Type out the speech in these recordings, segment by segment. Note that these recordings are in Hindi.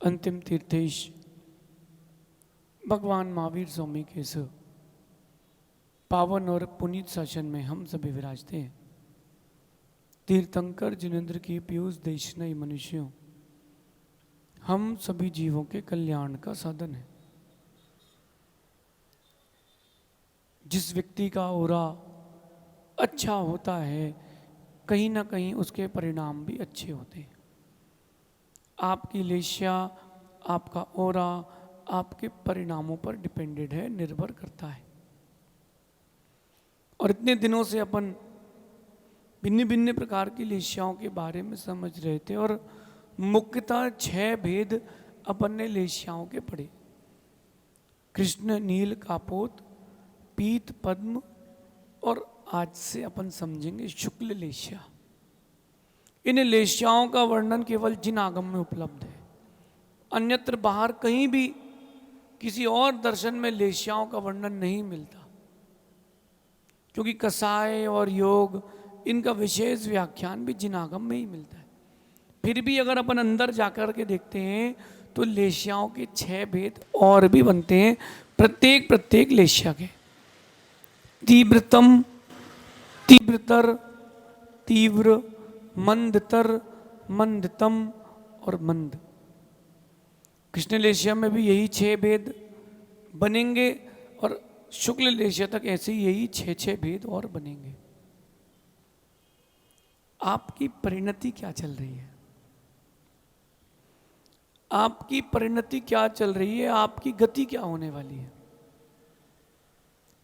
अंतिम तीर्थेश भगवान महावीर स्वामी के इस पावन और पुनीत शासन में हम सभी विराजते हैं। तीर्थंकर जिनेन्द्र की पीयूष देशनई मनुष्यों, हम सभी जीवों के कल्याण का साधन है। जिस व्यक्ति का ओरा अच्छा होता है, कहीं ना कहीं उसके परिणाम भी अच्छे होते हैं। आपकी लेशिया, आपका ओरा आपके परिणामों पर डिपेंडेड है, निर्भर करता है। और इतने दिनों से अपन भिन्न भिन्न प्रकार की लेशियाओं के बारे में समझ रहे थे और मुख्यतः 6 भेद अपन ने लेशियाओं के पढ़े। कृष्ण, नील, कापोत, पीत, पद्म और आज से अपन समझेंगे शुक्ल लेशिया। इन लेशियाओं का वर्णन केवल जिन आगम में उपलब्ध है, अन्यत्र बाहर कहीं भी किसी और दर्शन में लेशियाओं का वर्णन नहीं मिलता, क्योंकि कसाय और योग इनका विशेष व्याख्यान भी जिन आगम में ही मिलता है। फिर भी अगर अपन अंदर जाकर के देखते हैं तो लेशियाओं के 6 भेद और भी बनते हैं, प्रत्येक लेशिया के। तीव्रतम, तीव्रतर, तीव्र, मंदतर, मंदतम और मंद। कृष्ण लेशिया में भी यही 6 भेद बनेंगे और शुक्ल लेशिया तक ऐसे ही यही 6 भेद और बनेंगे। आपकी परिणति क्या चल रही है? आपकी परिणति क्या चल रही है? आपकी गति क्या होने वाली है?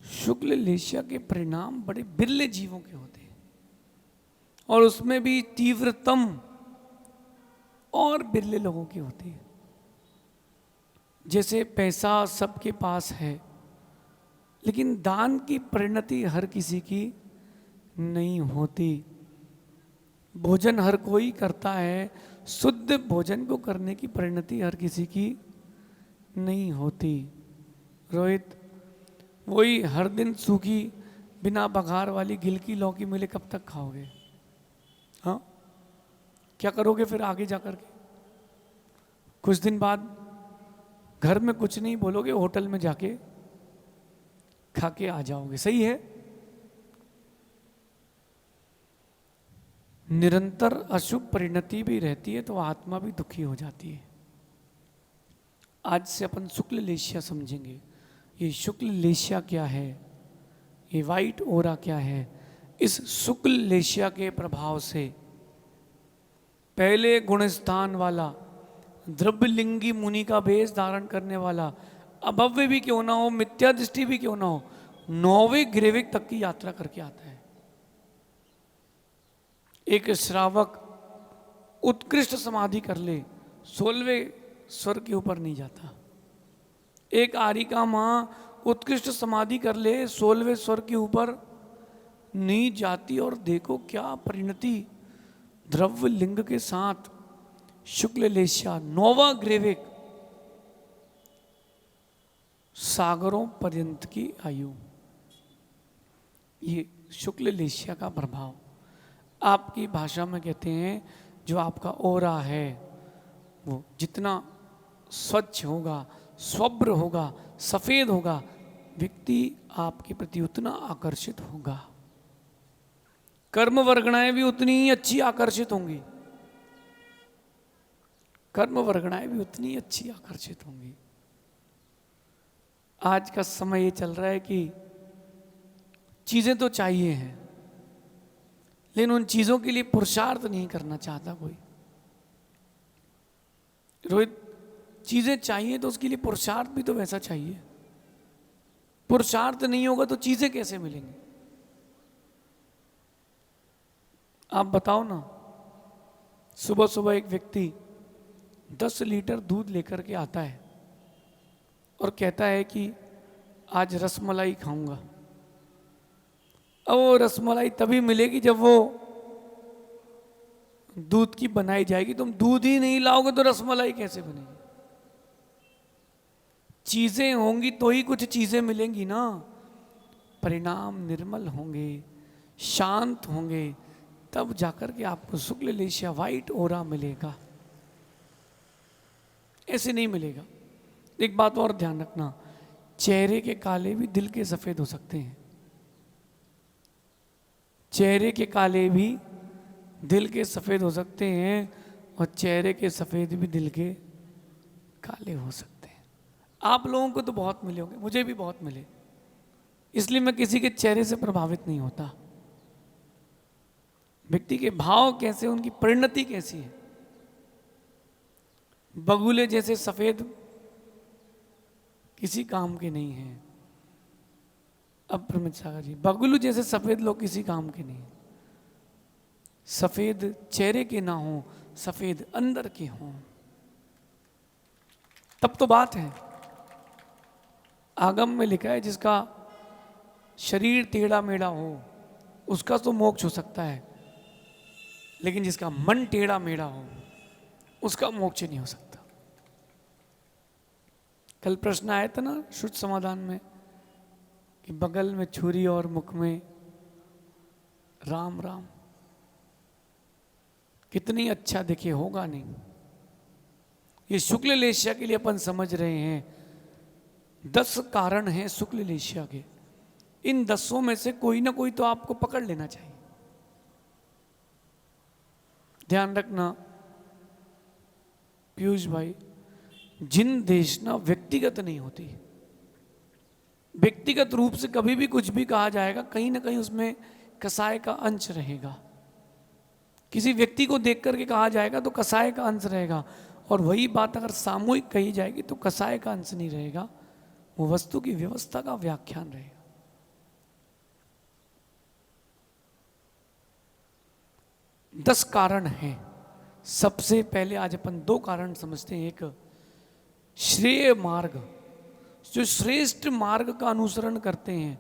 शुक्ल लेशिया के परिणाम बड़े बिरले जीवों के होते हैं और उसमें भी तीव्रतम और बिरले लोगों की होती है। जैसे पैसा सबके पास है, लेकिन दान की परिणति हर किसी की नहीं होती। भोजन हर कोई करता है, शुद्ध भोजन को करने की परिणति हर किसी की नहीं होती। रोहित, वही हर दिन सूखी बिना बघार वाली गिलकी लौकी मिले कब तक खाओगे? हाँ, क्या करोगे फिर आगे जाकर के? कुछ दिन बाद घर में कुछ नहीं बोलोगे, होटल में जाके खा के आ जाओगे। सही है? निरंतर अशुभ परिणति भी रहती है तो आत्मा भी दुखी हो जाती है। आज से अपन शुक्ल लेशिया समझेंगे। ये शुक्ल लेशिया क्या है? ये वाइट ओरा क्या है? इस शुक्ल लेशिया के प्रभाव से पहले गुणस्थान वाला, द्रव्यलिंगी मुनि का वेश धारण करने वाला, अभव्य भी क्यों ना हो, मिथ्या दृष्टि भी क्यों ना हो, 9वें ग्रेविक तक की यात्रा करके आता है। एक श्रावक उत्कृष्ट समाधि कर ले, 16वें स्वर के ऊपर नहीं जाता। एक आरिका माँ उत्कृष्ट समाधि कर ले, 16वें स्वर के ऊपर नहीं जाती। और देखो क्या परिणति द्रव्य लिंग के साथ शुक्ल लेशिया 9वां ग्रेविक, सागरों पर्यंत की आयु। ये शुक्ल लेशिया का प्रभाव आपकी भाषा में कहते हैं, जो आपका ओरा है वो जितना स्वच्छ होगा, स्वब्र होगा, सफेद होगा, व्यक्ति आपके प्रति उतना आकर्षित होगा। कर्म वर्गणाएं भी उतनी ही अच्छी आकर्षित होंगी। कर्म वर्गणाएं भी उतनी अच्छी आकर्षित होंगी। आज का समय ये चल रहा है कि चीजें तो चाहिए हैं, लेकिन उन चीजों के लिए पुरुषार्थ नहीं करना चाहता कोई। रोहित, चीजें चाहिए तो उसके लिए पुरुषार्थ भी तो वैसा चाहिए। पुरुषार्थ नहीं होगा तो चीजें कैसे मिलेंगी? आप बताओ ना। सुबह सुबह एक व्यक्ति 10 लीटर दूध लेकर के आता है और कहता है कि आज रसमलाई खाऊंगा। अब वो रसमलाई तभी मिलेगी जब वो दूध की बनाई जाएगी। तुम दूध ही नहीं लाओगे तो रसमलाई कैसे बनेगी? चीजें होंगी तो ही कुछ चीजें मिलेंगी ना। परिणाम निर्मल होंगे, शांत होंगे, तब जाकर के आपको शुक्ल लेशिया वाइट ओरा मिलेगा। ऐसे नहीं मिलेगा। एक बात और ध्यान रखना, चेहरे के काले भी दिल के सफेद हो सकते हैं। चेहरे के काले भी दिल के सफेद हो सकते हैं और चेहरे के सफेद भी दिल के काले हो सकते हैं। आप लोगों को तो बहुत मिले होंगे, मुझे भी बहुत मिले, इसलिए मैं किसी के चेहरे से प्रभावित नहीं होता। व्यक्ति के भाव कैसे, उनकी परिणति कैसी है। बगुले जैसे सफेद किसी काम के नहीं हैं। अब प्रमित सागर जी, बगुलू जैसे सफेद लोग किसी काम के नहीं। सफेद चेहरे के ना हो, सफेद अंदर के हों, तब तो बात है। आगम में लिखा है जिसका शरीर टेढ़ा मेढ़ा हो उसका तो मोक्ष हो सकता है, लेकिन जिसका मन टेढ़ा मेढ़ा हो उसका मोक्ष नहीं हो सकता। कल प्रश्न आया था ना शुद्ध समाधान में कि बगल में छुरी और मुख में राम राम, कितनी अच्छा दिखे, होगा नहीं। ये शुक्ल लेशिया के लिए अपन समझ रहे हैं 10 कारण हैं शुक्ल लेशिया के। इन 10 में से कोई ना कोई तो आपको पकड़ लेना चाहिए। ध्यान रखना पीयूष भाई, जिन देशना व्यक्तिगत नहीं होती। व्यक्तिगत रूप से कभी भी कुछ भी कहा जाएगा, कहीं ना कहीं उसमें कसाय का अंश रहेगा। किसी व्यक्ति को देख करके कहा जाएगा तो कसाय का अंश रहेगा, और वही बात अगर सामूहिक कही जाएगी तो कसाय का अंश नहीं रहेगा, वो वस्तु की व्यवस्था का व्याख्यान रहेगा। दस कारण हैं। सबसे पहले आज अपन 2 कारण समझते हैं। एक श्रेय मार्ग, जो श्रेष्ठ मार्ग का अनुसरण करते हैं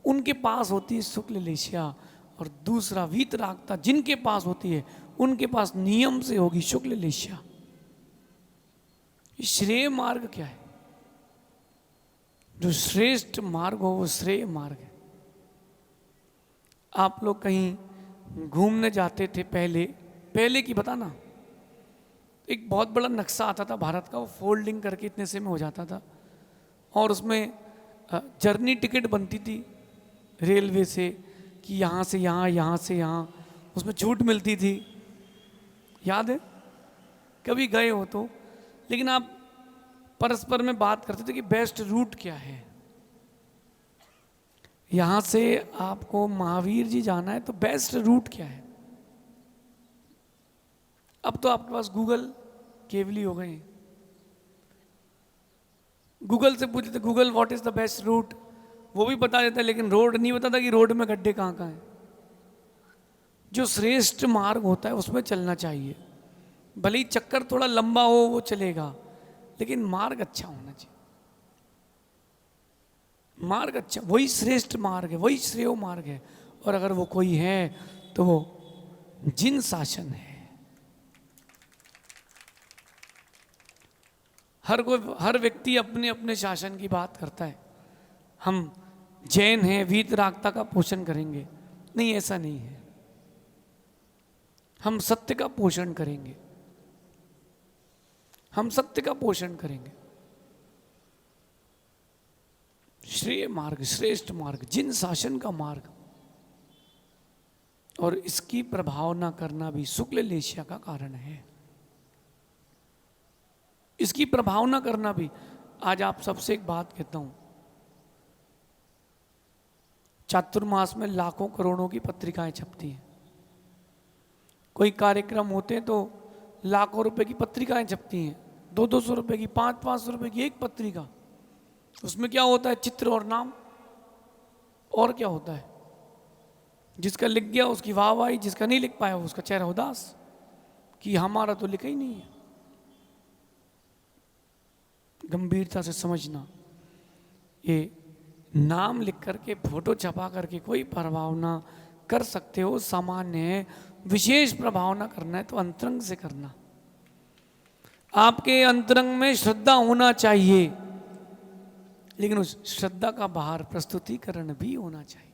उनके पास होती है शुक्ल लेशिया, और दूसरा वीतरागता जिनके पास होती है उनके पास नियम से होगी शुक्ल लेशिया। श्रेय मार्ग क्या है? जो श्रेष्ठ मार्ग हो वो श्रेय मार्ग है। आप लोग कहीं घूमने जाते थे, पहले की बताना, एक बहुत बड़ा नक्शा आता था भारत का, वो फोल्डिंग करके इतने से में हो जाता था, और उसमें जर्नी टिकट बनती थी रेलवे से कि यहाँ से यहाँ, यहाँ से यहाँ, उसमें छूट मिलती थी। याद है? कभी गए हो तो? लेकिन आप परस्पर में बात करते थे कि बेस्ट रूट क्या है। यहाँ से आपको महावीर जी जाना है तो बेस्ट रूट क्या है। अब तो आपके पास गूगल केवली हो गए, गूगल से पूछते थे Google what is the best route, वो भी बता देता है, लेकिन रोड नहीं बताता कि रोड में गड्ढे कहाँ कहाँ हैं। जो श्रेष्ठ मार्ग होता है उसमें चलना चाहिए। भले ही चक्कर थोड़ा लंबा हो वो चलेगा, लेकिन मार्ग अच्छा होना चाहिए। मार्ग अच्छा, वही श्रेष्ठ मार्ग है, वही श्रेय मार्ग है। और अगर वो कोई है तो वो जिन शासन है। हर व्यक्ति अपने अपने शासन की बात करता है। हम जैन हैं, वीतरागता का पोषण करेंगे, नहीं, ऐसा नहीं है। हम सत्य का पोषण करेंगे, हम सत्य का पोषण करेंगे। श्रेय मार्ग, श्रेष्ठ मार्ग, जिन शासन का मार्ग, और इसकी प्रभावना करना भी शुक्ल लेशिया का कारण है। इसकी प्रभावना करना भी। आज आप सबसे एक बात कहता हूं, चातुर्मास में लाखों करोड़ों की पत्रिकाएं छपती हैं। कोई कार्यक्रम होते हैं तो लाखों रुपए की पत्रिकाएं छपती हैं, 200-200 रुपए की, 500-500 रुपए की एक पत्रिका। उसमें क्या होता है? चित्र और नाम। और क्या होता है? जिसका लिख गया उसकी वाहवाही, जिसका नहीं लिख पाया उसका चेहरा उदास कि हमारा तो लिखा ही नहीं है। गंभीरता से समझना, ये नाम लिख करके, फोटो छपा करके कोई प्रभाव ना कर सकते हो, सामान्य है। विशेष प्रभाव ना करना है तो अंतरंग से करना। आपके अंतरंग में श्रद्धा होना चाहिए, लेकिन उस श्रद्धा का बाहर प्रस्तुतिकरण भी होना चाहिए।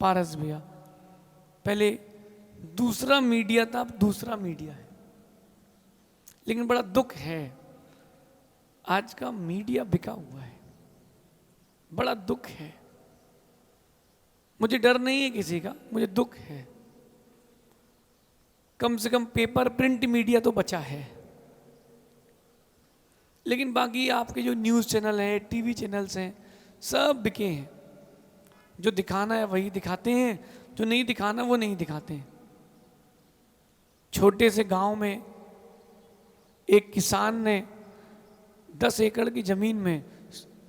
पारस भैया, पहले दूसरा मीडिया था, अब दूसरा मीडिया है। लेकिन बड़ा दुख है, आज का मीडिया बिका हुआ है, बड़ा दुख है। मुझे डर नहीं है किसी का, मुझे दुख है। कम से कम पेपर प्रिंट मीडिया तो बचा है, लेकिन बाकी आपके जो न्यूज़ चैनल हैं, टीवी चैनल्स हैं, सब बिके हैं। जो दिखाना है वही दिखाते हैं, जो नहीं दिखाना वो नहीं दिखाते हैं। छोटे से गांव में एक किसान ने 10 एकड़ की ज़मीन में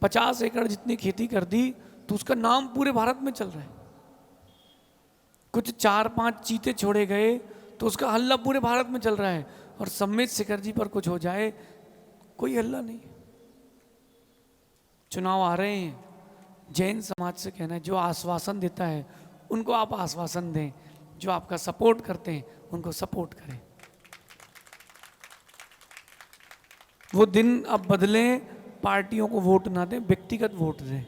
50 एकड़ जितनी खेती कर दी, तो उसका नाम पूरे भारत में चल रहा है। कुछ 4-5 चीते छोड़े गए तो उसका हल्ला पूरे भारत में चल रहा है, और सम्मेत शिखर जी पर कुछ हो जाए कोई हल्ला नहीं। चुनाव आ रहे हैं, जैन समाज से कहना है जो आश्वासन देता है उनको आप आश्वासन दें, जो आपका सपोर्ट करते हैं उनको सपोर्ट करें। वो दिन अब बदलें, पार्टियों को वोट ना दें, व्यक्तिगत वोट दें,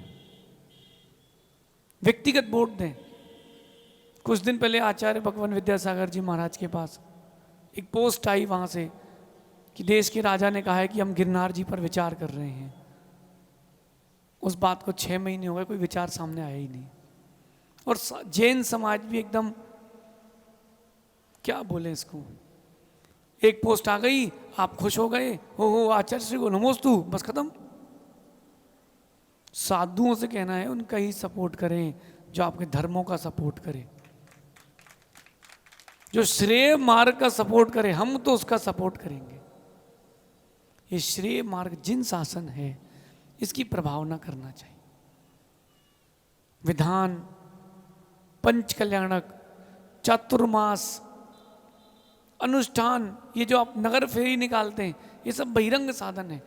व्यक्तिगत वोट दें। कुछ दिन पहले आचार्य भगवान विद्यासागर जी महाराज के पास एक पोस्ट आई वहाँ से कि देश के राजा ने कहा है कि हम गिरनार जी पर विचार कर रहे हैं। उस बात को 6 महीने हो गए, कोई विचार सामने आया ही नहीं। और जैन समाज भी एकदम, क्या बोले इसको, एक पोस्ट आ गई, आप खुश हो गए, हो आचार्य श्री को नमोस्तु, बस खत्म। साधुओं से कहना है उनका ही सपोर्ट करें, जो आपके धर्मों का सपोर्ट करें, जो श्रेय मार्ग का सपोर्ट करे, हम तो उसका सपोर्ट करेंगे। ये श्रेय मार्ग जिन शासन है इसकी प्रभावना करना चाहिए। विधान, पंच कल्याणक, चातुर्मास, अनुष्ठान, ये जो आप नगर फेरी निकालते हैं, ये सब बहिरंग साधन है।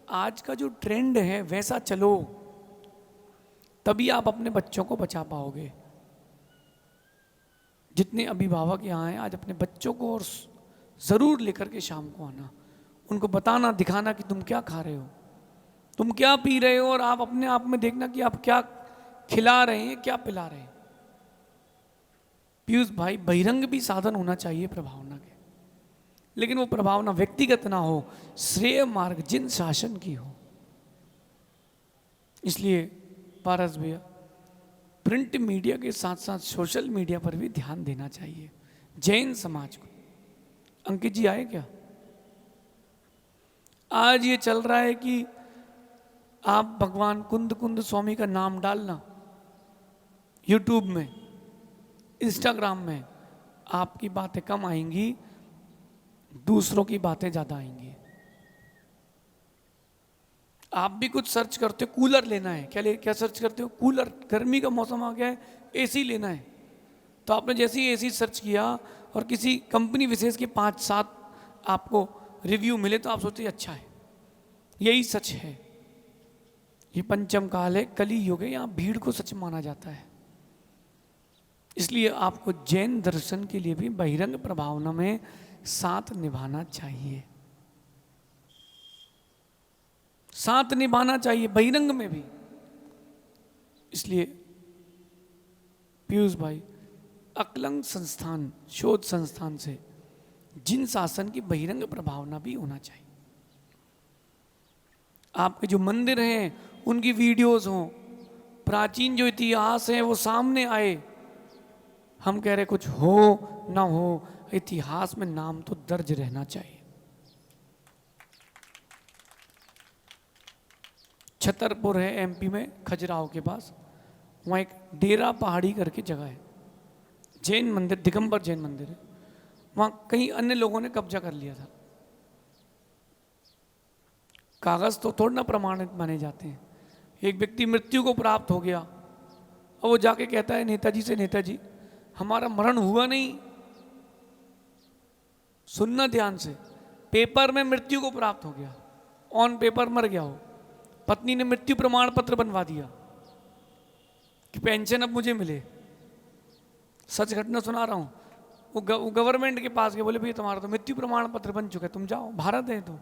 आज का जो ट्रेंड है वैसा चलो, तभी आप अपने बच्चों को बचा पाओगे। जितने अभिभावक यहाँ हैं, आज अपने बच्चों को और ज़रूर लेकर के शाम को आना, उनको बताना, दिखाना कि तुम क्या खा रहे हो, तुम क्या पी रहे हो, और आप अपने आप में देखना कि आप क्या खिला रहे हैं, क्या पिला रहे हैं। पीयूष भाई, बहिरंग भी साधन होना चाहिए प्रभावना के, लेकिन वो प्रभावना व्यक्तिगत ना हो, श्रेय मार्ग जिन शासन की हो। इसलिए पारस भैया, प्रिंट मीडिया के साथ साथ सोशल मीडिया पर भी ध्यान देना चाहिए जैन समाज को। अंकित जी आए क्या? आज ये चल रहा है कि आप भगवान कुंद कुंद स्वामी का नाम डालना यूट्यूब में, इंस्टाग्राम में, आपकी बातें कम आएंगी, दूसरों की बातें ज़्यादा आएंगी। आप भी कुछ सर्च करते हो, कूलर लेना है, क्या सर्च करते हो? कूलर, गर्मी का मौसम आ गया है, एसी लेना है। तो आपने जैसे ही एसी सर्च किया और किसी कंपनी विशेष के 5-7 आपको रिव्यू मिले, तो आप सोचते अच्छा है। यही सच है, ये पंचम काल है, कली युग है, यहाँ भीड़ को सच माना जाता है। इसलिए आपको जैन दर्शन के लिए भी बहिरंग प्रभावना में साथ निभाना चाहिए, साथ निभाना चाहिए बहिरंग में भी। इसलिए पीयूष भाई, अकलंग संस्थान, शोध संस्थान से जिन शासन की बहिरंग प्रभावना भी होना चाहिए। आपके जो मंदिर हैं उनकी वीडियोस हों, प्राचीन जो इतिहास है वो सामने आए। हम कह रहे कुछ हो ना हो, इतिहास में नाम तो दर्ज रहना चाहिए। छतरपुर है एमपी में, खजुराहो के पास, वहाँ एक डेरा पहाड़ी करके जगह है, जैन मंदिर, दिगंबर जैन मंदिर है। वहाँ कई अन्य लोगों ने कब्जा कर लिया था। कागज तो थोड़ा ना प्रमाणित माने जाते हैं। एक व्यक्ति मृत्यु को प्राप्त हो गया और वो जाके कहता है नेताजी से, नेताजी हमारा मरण हुआ नहीं। सुनना ध्यान से, पेपर में मृत्यु को प्राप्त हो गया, ऑन पेपर मर गया हो। पत्नी ने मृत्यु प्रमाण पत्र बनवा दिया कि पेंशन अब मुझे मिले। सच घटना सुना रहा हूँ। वो गवर्नमेंट के पास गए, बोले भैया तुम्हारा तो मृत्यु प्रमाण पत्र बन चुका है, तुम जाओ, भारत है तो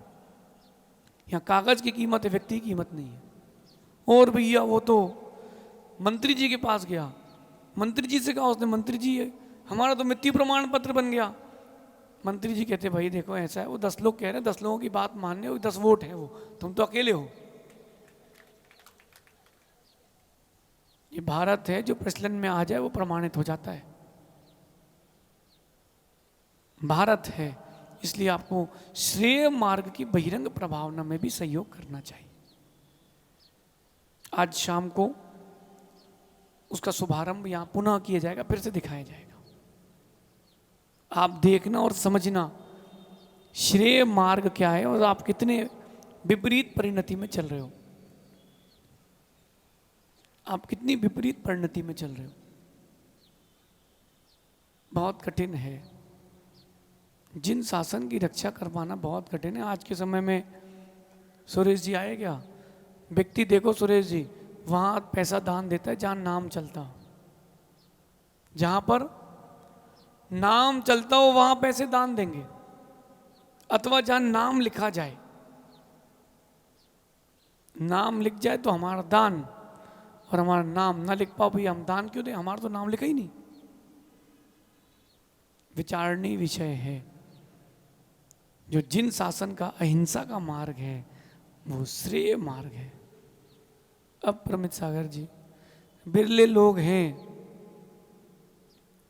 यहाँ कागज की कीमत है, व्यक्ति की कीमत नहीं है। और भैया वो तो मंत्री जी के पास गया, मंत्री जी से कहा उसने, मंत्री जी हमारा तो मृत्यु प्रमाण पत्र बन गया। मंत्री जी कहते भाई देखो ऐसा है, वो 10 लोग कह रहे हैं, 10 लोगों की बात मानने हो, 10 वोट है वो, तुम तो अकेले हो। ये भारत है, जो प्रचलन में आ जाए वो प्रमाणित हो जाता है। भारत है, इसलिए आपको श्रेय मार्ग की बहिरंग प्रभावना में भी सहयोग करना चाहिए। आज शाम को उसका शुभारंभ यहां पुनः किया जाएगा, फिर से दिखाया जाएगा। आप देखना और समझना श्रेय मार्ग क्या है और आप कितने विपरीत परिणति में चल रहे हो, आप कितनी विपरीत परिणति में चल रहे हो। बहुत कठिन है, जिन शासन की रक्षा करवाना बहुत कठिन है। आज के समय में सुरेश जी आए क्या? व्यक्ति देखो सुरेश जी, वहां पैसा दान देता है जहां नाम चलता हो, जहां पर नाम चलता हो वहां पैसे दान देंगे, अथवा जहां नाम लिखा जाए, नाम लिख जाए तो हमारा दान, और हमारा नाम ना लिख पाओ भैया हम दान क्यों दें, हमारा तो नाम लिखा ही नहीं। विचारणीय विषय है। जो जिन शासन का अहिंसा का मार्ग है वो श्रेय मार्ग है। अब प्रमित सागर जी, बिरले लोग हैं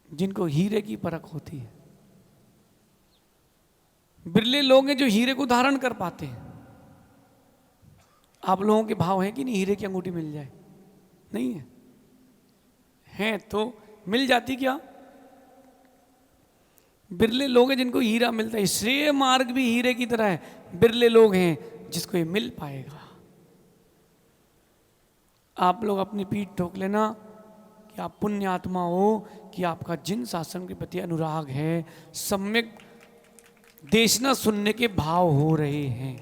जिनको हीरे की परख होती है, बिरले लोग हैं जो हीरे को धारण कर पाते हैं। आप लोगों के भाव है कि नहीं हीरे की अंगूठी मिल जाए? नहीं है, है तो मिल जाती क्या? बिरले लोग हैं जिनको हीरा मिलता है। श्रेय मार्ग भी हीरे की तरह है, बिरले लोग हैं जिसको ये मिल पाएगा। आप लोग अपनी पीठ ठोक लेना कि आप पुण्य आत्मा हो, कि आपका जिन शासन के प्रति अनुराग है, सम्यक देशना सुनने के भाव हो रहे हैं।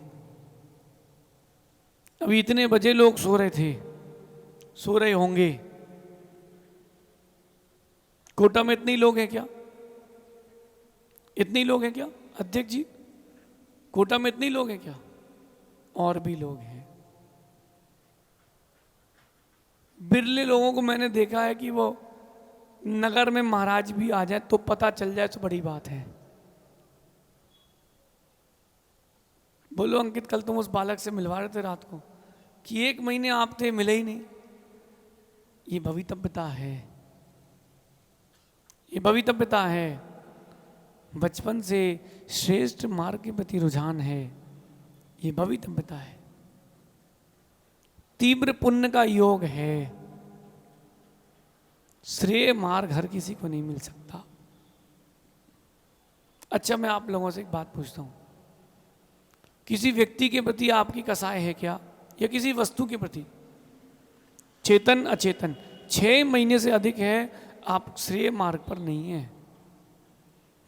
अभी इतने बजे लोग सो रहे थे, सो रहे होंगे। कोटा में इतने लोग हैं क्या? इतने लोग हैं क्या अध्यक्ष जी? कोटा में इतने लोग हैं क्या? और भी लोग हैं। बिरले लोगों को मैंने देखा है कि वो नगर में महाराज भी आ जाए तो पता चल जाए तो बड़ी बात है। बोलो अंकित, कल तुम उस बालक से मिलवा रहे थे रात को कि 1 महीने आप थे, मिले ही नहीं। ये भवितव्यता है, ये भवितव्यता है। बचपन से श्रेष्ठ मार्ग के प्रति रुझान है, ये भवितव्यता है। तीव्र पुण्य का योग है। श्रेय मार्ग हर किसी को नहीं मिल सकता। अच्छा, मैं आप लोगों से एक बात पूछता हूं, किसी व्यक्ति के प्रति आपकी कसाय है क्या, या किसी वस्तु के प्रति, चेतन अचेतन? 6 महीने से अधिक है आप श्रेय मार्ग पर नहीं है।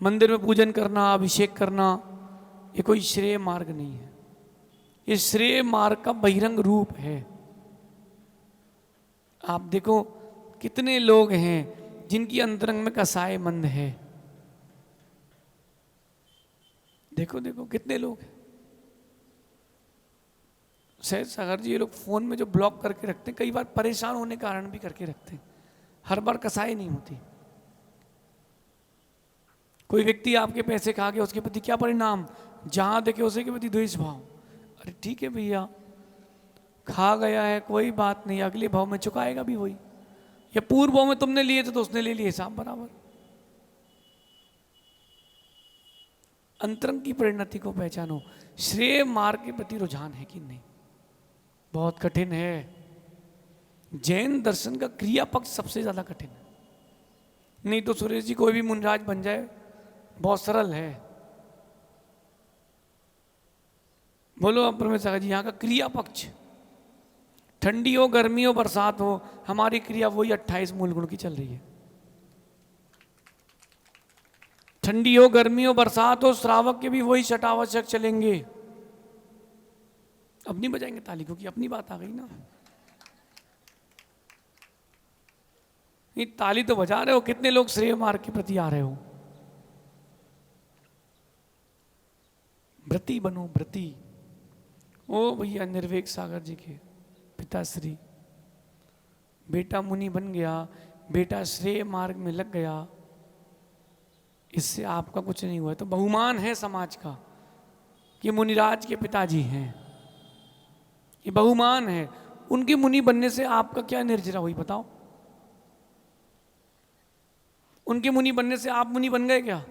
मंदिर में पूजन करना, अभिषेक करना, ये कोई श्रेय मार्ग नहीं है। ये श्रेय मार्ग का बहिरंग रूप है। आप देखो कितने लोग हैं जिनकी अंतरंग में कसाय मंद है। देखो देखो कितने लोग हैं। सहज सागर जी, ये लोग फोन में जो ब्लॉक करके रखते हैं, कई बार परेशान होने के कारण भी करके रखते हैं, हर बार कसाई नहीं होती। कोई व्यक्ति आपके पैसे खा गया, उसके प्रति क्या परिणाम? जहां देखे उसी के प्रति द्वेष भाव। अरे ठीक है भैया, खा गया है कोई बात नहीं, अगले भाव में चुकाएगा भी वही, या पूर्व भाव में तुमने लिए थे तो उसने ले लिए, हिसाब बराबर। अंतरंग की परिणति को पहचानो। श्रेय मार्ग के प्रति रुझान है कि नहीं? बहुत कठिन है। जैन दर्शन का क्रिया पक्ष सबसे ज्यादा कठिन है। नहीं तो सुरेश जी कोई भी मुनिराज बन जाए, बहुत सरल है। बोलो परमेश्वर जी, यहाँ का क्रिया पक्ष, ठंडी हो गर्मी हो बरसात हो, हमारी क्रिया वही 28 मूल गुण की चल रही है। ठंडी हो गर्मी हो बरसात हो, श्रावक के भी वही शटावश्यक चलेंगे। अब नहीं बजाएंगे ताली क्योंकि अपनी बात आ गई ना। नहीं, ताली तो बजा रहे हो। कितने लोग श्रेय मार्ग के प्रति आ रहे हो? व्रती बनो, व्रती। ओ भैया निर्वेक सागर जी के पिताश्री, बेटा मुनि बन गया, बेटा श्रेय मार्ग में लग गया, इससे आपका कुछ नहीं हुआ है। तो बहुमान है समाज का कि मुनिराज के पिताजी हैं, ये बहुमान है। उनके मुनि बनने से आपका क्या निर्जरा हुई बताओ? उनके मुनि बनने से आप मुनि बन गए क्या?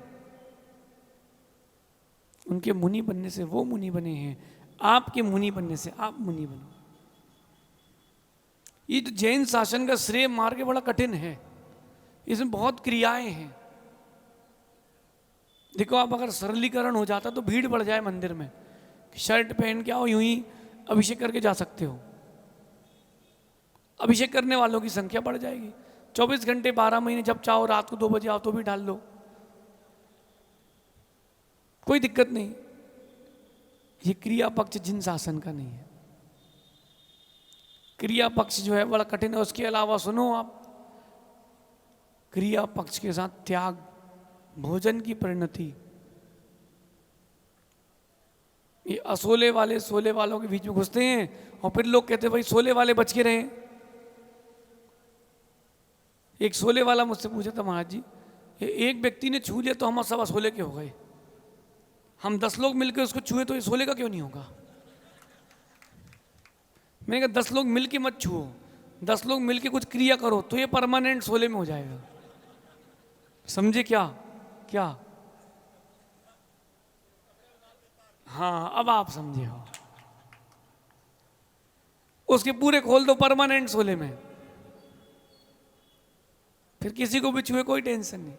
उनके मुनि बनने से वो मुनि बने हैं, आपके मुनि बनने से आप मुनि बनो। ये जो जैन शासन का श्रेय मार्ग बड़ा कठिन है, इसमें बहुत क्रियाएं हैं। देखो, आप अगर सरलीकरण हो जाता तो भीड़ बढ़ जाए मंदिर में, शर्ट पहन के आओ, यूं ही अभिषेक करके जा सकते हो, अभिषेक करने वालों की संख्या बढ़ जाएगी। 24 घंटे 12 महीने जब चाहो रात को 2 बजे आओ तो भी डाल लो, कोई दिक्कत नहीं। ये क्रिया पक्ष जिन शासन का नहीं है। क्रिया पक्ष जो है बड़ा कठिन है। उसके अलावा सुनो आप, क्रिया पक्ष के साथ त्याग, भोजन की परिणति। ये असोले वाले सोले वालों के बीच में घुसते हैं और फिर लोग कहते हैं भाई सोले वाले बच के रहें। एक सोले वाला मुझसे पूछा था, महाराज जी एक व्यक्ति ने छू लिया तो हम सब असोले के हो गए, हम 10 लोग मिलकर उसको छुए तो ये सोले का क्यों नहीं होगा? मैंने कहा 10 लोग मिलके मत छुओ, 10 लोग मिलके कुछ क्रिया करो तो ये परमानेंट सोले में हो जाएगा। समझे क्या? क्या? हाँ, अब आप समझे हो। उसके पूरे खोल दो परमानेंट सोले में, फिर किसी को भी छुए कोई टेंशन नहीं।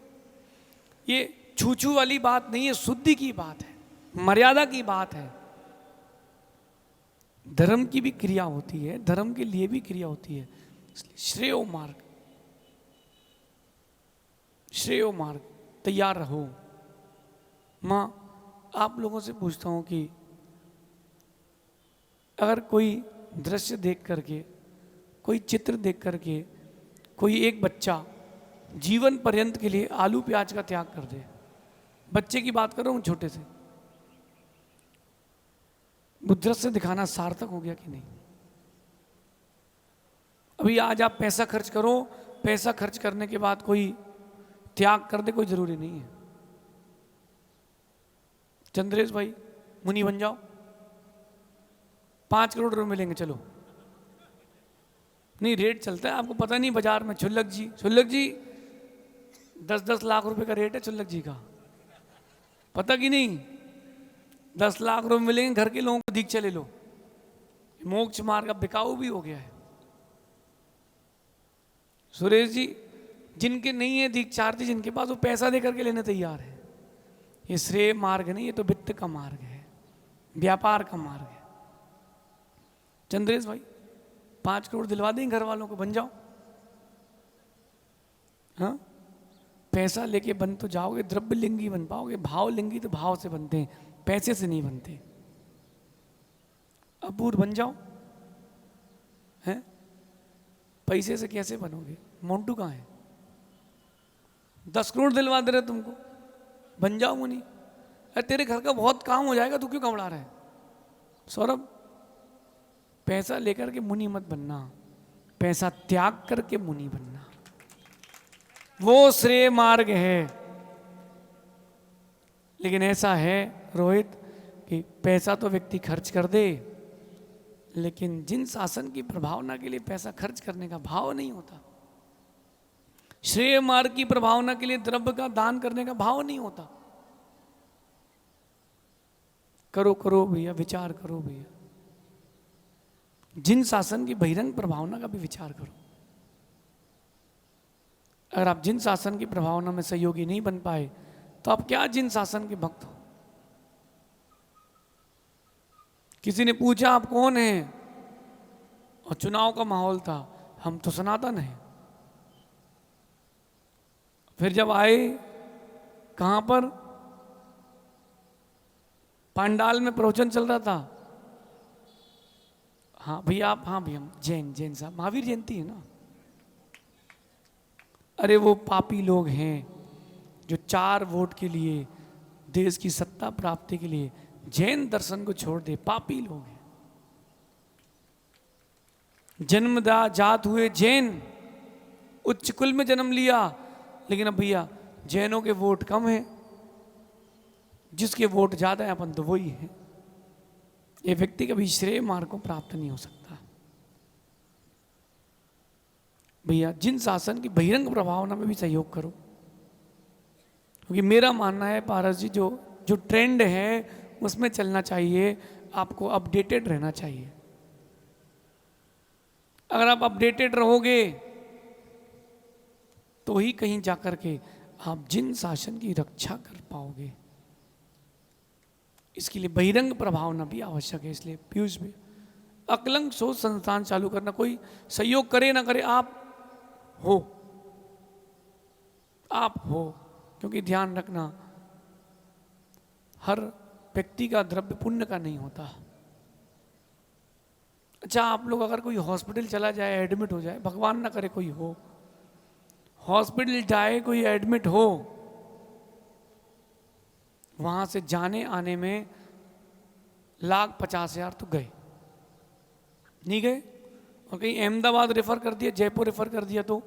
ये छू छू वाली बात नहीं है, शुद्धि की बात है, मर्यादा की बात है। धर्म की भी क्रिया होती है, धर्म के लिए भी क्रिया होती है। इसलिए श्रेयो मार्ग, श्रेयो मार्ग तैयार रहो। माँ, आप लोगों से पूछता हूं कि अगर कोई दृश्य देख करके, कोई चित्र देख करके, कोई एक बच्चा जीवन पर्यंत के लिए आलू प्याज का त्याग कर दे, बच्चे की बात कर रहा हूं, छोटे से, वो दृश्य दिखाना सार्थक हो गया कि नहीं? अभी आज आप पैसा खर्च करो, पैसा खर्च करने के बाद कोई त्याग कर दे, कोई जरूरी नहीं है। चंद्रेश भाई मुनि बन जाओ, 5 करोड़ रुपए मिलेंगे, चलो। नहीं, रेट चलता है, आपको पता नहीं बाजार में। छुल्लक जी 10-10 लाख रुपए का रेट है छुल्लक जी का, पता कि नहीं? 10 लाख रुपए मिलेंगे, घर के लोगों को दीक्षा ले लो। मोक्ष मार्ग अब बिकाऊ भी हो गया है। सुरेश जी, जिनके नहीं है दीक्षार्थी, जिनके पास, वो पैसा दे करके लेने तैयार है। ये श्रेय मार्ग नहीं, ये तो वित्त का मार्ग है, व्यापार का मार्ग है। चंद्रेश भाई 5 करोड़ दिलवा देंगे घर वालों को, बन जाओ। हाँ, पैसा लेके बन तो जाओगे, द्रव्य लिंगी बन पाओगे। भाव लिंगी तो भाव से बनते हैं, पैसे से नहीं बनते। अपूर्व बन जाओ, हैं? पैसे से कैसे बनोगे? मोंटू कहाँ है? 10 करोड़ दिलवा दे रहे तुमको, बन जाओ मुनि। अरे तेरे घर का बहुत काम हो जाएगा, तू क्यों घबरा रहा है? सौरभ, पैसा लेकर के मुनि मत बनना, पैसा त्याग करके मुनि बनना, वो श्रेय मार्ग है। लेकिन ऐसा है रोहित कि पैसा तो व्यक्ति खर्च कर दे, लेकिन जिन शासन की प्रभावना के लिए पैसा खर्च करने का भाव नहीं होता, श्रेय मार्ग की प्रभावना के लिए द्रव्य का दान करने का भाव नहीं होता। करो करो भैया, विचार करो भैया, जिन शासन की बहिरंग प्रभावना का भी विचार करो। अगर आप जिन शासन की प्रभावना में सहयोगी नहीं बन पाए तो आप क्या जिन शासन के भक्त हो? किसी ने पूछा आप कौन हैं, और चुनाव का माहौल था, हम तो सनातन हैं। फिर जब आए कहां पर, पंडाल में प्रवचन चल रहा था, हाँ भैया आप, हाँ भैया जैन साहब, महावीर जयंती है ना। अरे वो पापी लोग हैं जो 4 वोट के लिए, देश की सत्ता प्राप्ति के लिए जैन दर्शन को छोड़ दे, पापी लोग हैं। जन्मजात हुए जैन, उच्च कुल में जन्म लिया, लेकिन अब भैया जैनों के वोट कम हैं, जिसके वोट ज्यादा है अपन तो वही है। ये व्यक्ति कभी श्रेय मार्ग को प्राप्त नहीं हो सकता। भैया जिन शासन की बहिरंग प्रभावना में भी सहयोग करो, क्योंकि मेरा मानना है पारस जी, जो ट्रेंड है उसमें चलना चाहिए, आपको अपडेटेड रहना चाहिए। अगर आप अपडेटेड रहोगे तो ही कहीं जाकर के आप जिन शासन की रक्षा कर पाओगे। इसके लिए बहिरंग प्रभावना भी आवश्यक है। इसलिए पीयूष भी अकलंक सोच संस्थान चालू करना, कोई सहयोग करे ना करे, आप हो, क्योंकि ध्यान रखना हर व्यक्ति का द्रव्य पुण्य का नहीं होता। अच्छा, आप लोग अगर कोई हॉस्पिटल चला जाए, एडमिट हो जाए, भगवान ना करे कोई हो, हॉस्पिटल जाए कोई एडमिट हो, वहां से जाने आने में 1,50,000 तो गए, नहीं गए? और कहीं अहमदाबाद रेफर कर दिया, जयपुर रेफर कर दिया, तो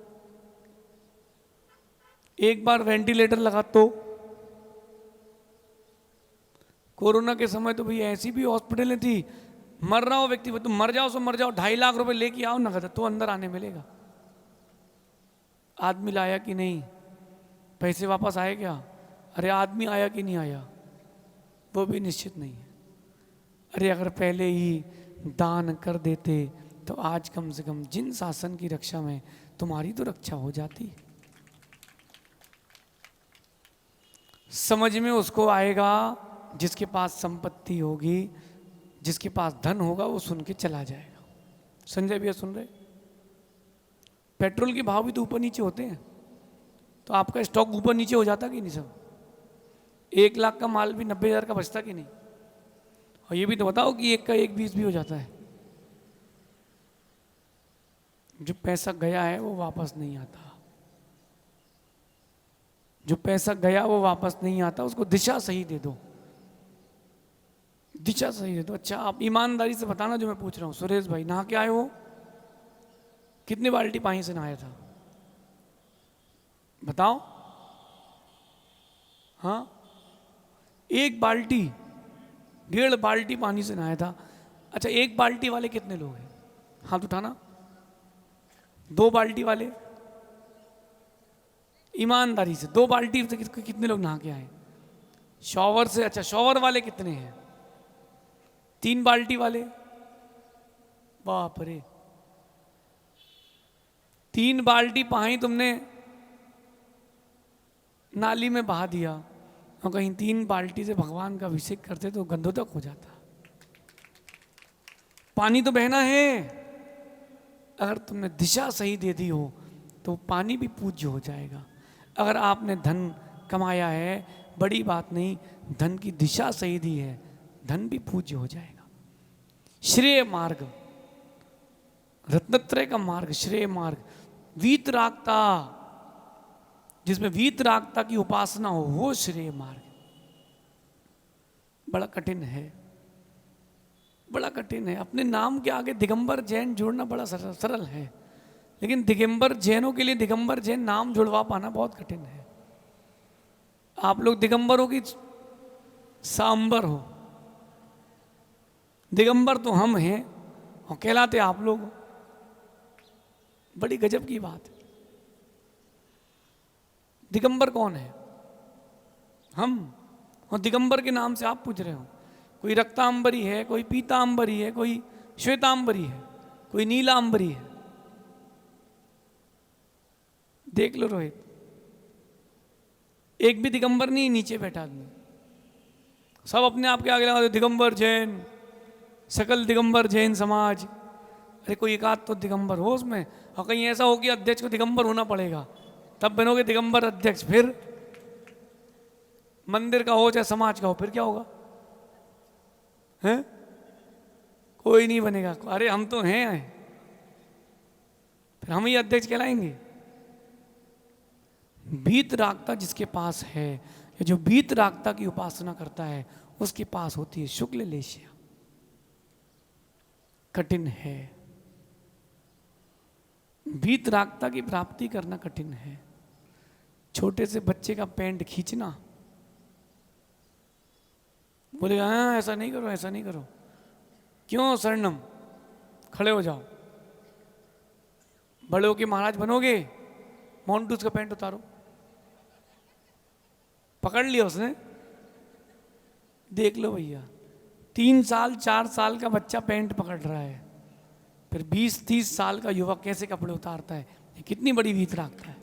एक बार वेंटिलेटर लगा तो कोरोना के समय तो भाई ऐसी भी हॉस्पिटलें थी, मर रहा हो व्यक्ति, तुम मर जाओ सो मर जाओ, 2.5 लाख रुपए लेके आओ नगद तो अंदर आने मिलेगा। आदमी लाया कि नहीं, पैसे वापस आए क्या? अरे आदमी आया कि नहीं आया वो भी निश्चित नहीं है। अरे अगर पहले ही दान कर देते तो आज कम से कम जिन शासन की रक्षा में तुम्हारी तो रक्षा हो जाती। समझ में उसको आएगा जिसके पास संपत्ति होगी, जिसके पास धन होगा, वो सुन के चला जाएगा। संजय भैया सुन रहे? पेट्रोल के भाव भी तो ऊपर नीचे होते हैं, तो आपका स्टॉक ऊपर नीचे हो जाता कि नहीं? सब 1 लाख का माल भी 90,000 का बचता कि नहीं? और ये भी तो बताओ कि 1 का 1,20 भी हो जाता है। जो पैसा गया है वो वापस नहीं आता, जो पैसा गया वो वापस नहीं आता, उसको दिशा सही दे दो, दिशा सही दे दो। अच्छा, आप ईमानदारी से बताना जो मैं पूछ रहा हूँ। सुरेश भाई नहा के आए हो? कितनी बाल्टी पानी से नहाया था बताओ? हाँ, 1 बाल्टी, 1.5 बाल्टी पानी से नहाया था। अच्छा, 1 बाल्टी वाले कितने लोग हैं? हाथ उठाना। 2 बाल्टी वाले, ईमानदारी से 2 बाल्टी से कितने लोग नहा के आए? शॉवर से? अच्छा, शॉवर वाले कितने हैं? 3 बाल्टी वाले? बाप रे, 3 बाल्टी पानी तुमने नाली में बहा दिया, और कहीं 3 बाल्टी से भगवान का अभिषेक करते तो गंधोदक हो जाता। पानी तो बहना है, अगर तुमने दिशा सही दे दी हो तो पानी भी पूज्य हो जाएगा। अगर आपने धन कमाया है, बड़ी बात नहीं, धन की दिशा सही दी है, धन भी पूज्य हो जाएगा। श्रेय मार्ग, रत्नत्रय का मार्ग, श्रेय मार्ग, वीतरागता, जिसमें वीतरागता की उपासना हो, वो श्रेय मार्ग। बड़ा कठिन है, बड़ा कठिन है। अपने नाम के आगे दिगंबर जैन जोड़ना बड़ा सरल है, लेकिन दिगंबर जैनों के लिए दिगंबर जैन नाम जुड़वा पाना बहुत कठिन है। आप लोग दिगंबर हो कि सांबर हो? दिगंबर तो हम हैं और कहलाते आप लोग हो। बड़ी गजब की बात है। दिगंबर कौन है? हम। और दिगंबर के नाम से आप पूछ रहे हो। कोई रक्तांबरी है, कोई पीतांबरी है, कोई श्वेतांबरी है, कोई नीलांबरी है। देख लो रोहित, एक भी दिगंबर नहीं नीचे बैठा आदमी, सब अपने आप के आगे लगा दो दिगंबर जैन, सकल दिगंबर जैन समाज। अरे कोई एक आध तो दिगंबर हो उसमें, और कहीं ऐसा हो कि अध्यक्ष को दिगंबर होना पड़ेगा तब बनोगे दिगंबर अध्यक्ष, फिर मंदिर का हो चाहे समाज का हो, फिर क्या होगा? हैं? कोई नहीं बनेगा। अरे हम तो हैं, फिर हम ही अध्यक्ष कहलाएंगे। वीतरागता जिसके पास है, या जो वीतरागता की उपासना करता है, उसके पास होती है शुक्ल लेशिया। कठिन है, वीतरागता की प्राप्ति करना कठिन है। छोटे से बच्चे का पैंट खींचना बोले हाँ ऐसा नहीं करो, ऐसा नहीं करो। क्यों शरणम? खड़े हो जाओ। बड़े होके महाराज बनोगे, मोन्टूस का पैंट उतारो। पकड़ लिया उसने। देख लो भैया, 3 साल 4 साल का बच्चा पैंट पकड़ रहा है, फिर 20-30 साल का युवक कैसे कपड़े उतारता है? ये कितनी बड़ी वीतरागता है।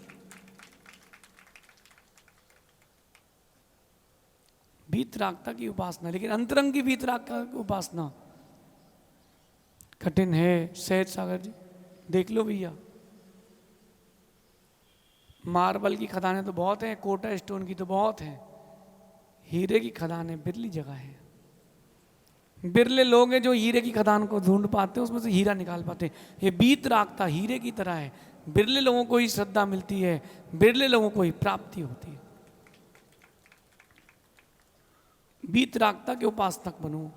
वीतरागता की उपासना, लेकिन अंतरंग की वीतरागता की उपासना कठिन है। सहज सागर जी देख लो भैया, मार्बल की खदानें तो बहुत हैं, कोटा स्टोन की तो बहुत हैं, हीरे की खदानें बिरली जगह है। बिरले लोग हैं जो हीरे की खदान को ढूंढ पाते हैं, उसमें से हीरा निकाल पाते हैं। ये वीतरागता हीरे की तरह है। बिरले लोगों को ही श्रद्धा मिलती है, बिरले लोगों को ही प्राप्ति होती है। वीतरागता के उपासक बनो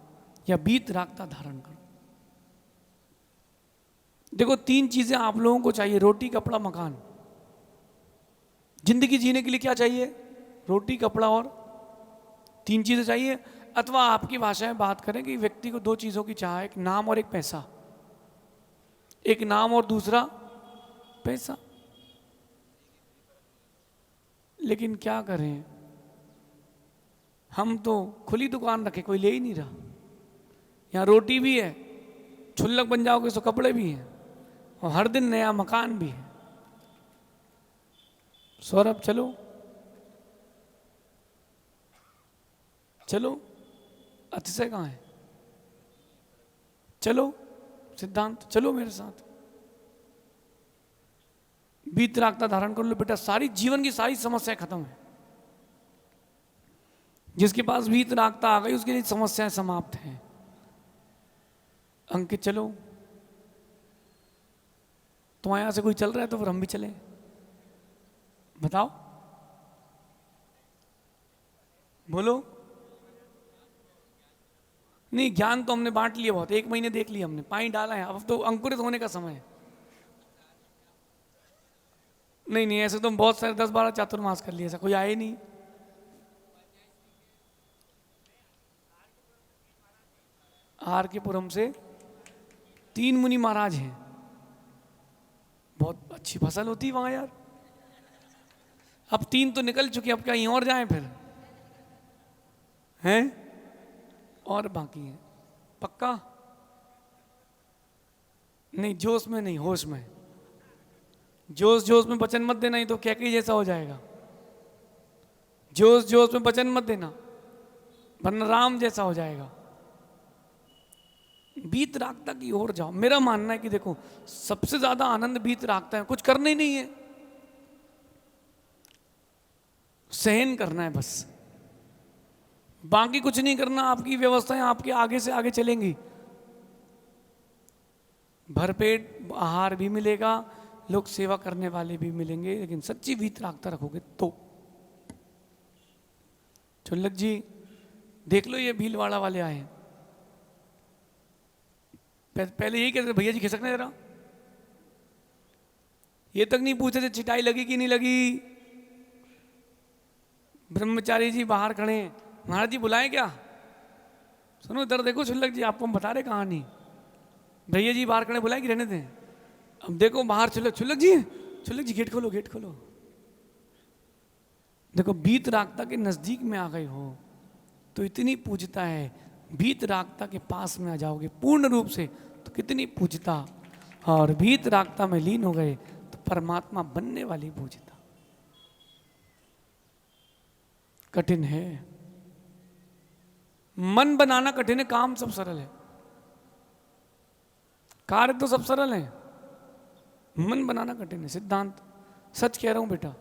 या वीतरागता धारण करो। देखो 3 चीजें आप लोगों को चाहिए, रोटी कपड़ा मकान। जिंदगी जीने के लिए क्या चाहिए? रोटी कपड़ा और 3 चीजें चाहिए। अथवा आपकी भाषा में बात करें कि व्यक्ति को 2 चीजों की चाह है, एक नाम और एक पैसा। एक नाम और दूसरा पैसा। लेकिन क्या करें, हम तो खुली दुकान रखे, कोई ले ही नहीं रहा। यहाँ रोटी भी है, छुल्लक बन जाओगे तो कपड़े भी हैं, और हर दिन नया मकान भी है। सौरभ चलो चलो, अतिशय कहाँ है? चलो सिद्धांत, चलो मेरे साथ। वीतरागता धारण कर लो बेटा, सारी जीवन की सारी समस्याएं खत्म है। जिसके पास वीतरागता आ गई उसके लिए समस्याएं समाप्त हैं। अंकित चलो, तुम्हारे यहां से कोई चल रहा है तो फिर हम भी चलें, बताओ, बोलो। नहीं, ज्ञान तो हमने बांट लिया बहुत, 1 महीने देख लिया हमने, पानी डाला है, अब तो अंकुरित होने का समय है। नहीं नहीं, ऐसे तो हम बहुत सारे 10-12 चातुर्मास कर लिए, ऐसा कोई आए नहीं। आर के पुरम से 3 मुनि महाराज हैं, बहुत अच्छी फसल होती है वहां यार। अब 3 तो निकल चुके, अब कहीं और जाएं फिर, हैं? और बाकी है। पक्का? नहीं, जोश में नहीं, होश में। जोश जोश में वचन मत देना, ही तो कैके जैसा हो जाएगा। जोश जोश में वचन मत देना, वरना राम जैसा हो जाएगा। वीतरागता की ओर जाओ। मेरा मानना है कि देखो, सबसे ज्यादा आनंद वीतरागता है, कुछ करना ही नहीं है, सहन करना है बस, बाकी कुछ नहीं करना। आपकी व्यवस्थाएं आपके आगे से आगे चलेंगी, भरपेट आहार भी मिलेगा, लोग सेवा करने वाले भी मिलेंगे, लेकिन सच्ची वीतरागता रखोगे तो। चुल्लक जी देख लो, ये भीलवाड़ा वाले आए हैं, पहले यही कहते थे भैया जी खिसकने जरा, ये तक नहीं पूछे थे चिटाई लगी कि नहीं लगी। ब्रह्मचारी जी बाहर खड़े हैं, महाराज जी बुलाएं क्या? सुनो इधर देखो छुल्लक जी, आपको हम बता रहे कहानी। भैया जी बाहर खड़े, बुलाए कि रहने दें? अब देखो बाहर छुल्लक जी गेट खोलो, गेट खोलो। देखो वीतरागता के नजदीक में आ गए हो तो इतनी पूजता है, वीतरागता के पास में आ जाओगे पूर्ण रूप से तो कितनी पूजता, और वीतरागता में लीन हो गए तो परमात्मा बनने वाली पूजता। कठिन है, मन बनाना कठिन है, काम सब सरल है, कार्य तो सब सरल है, मन बनाना कठिन है। सिद्धांत सच कह रहा हूं बेटा,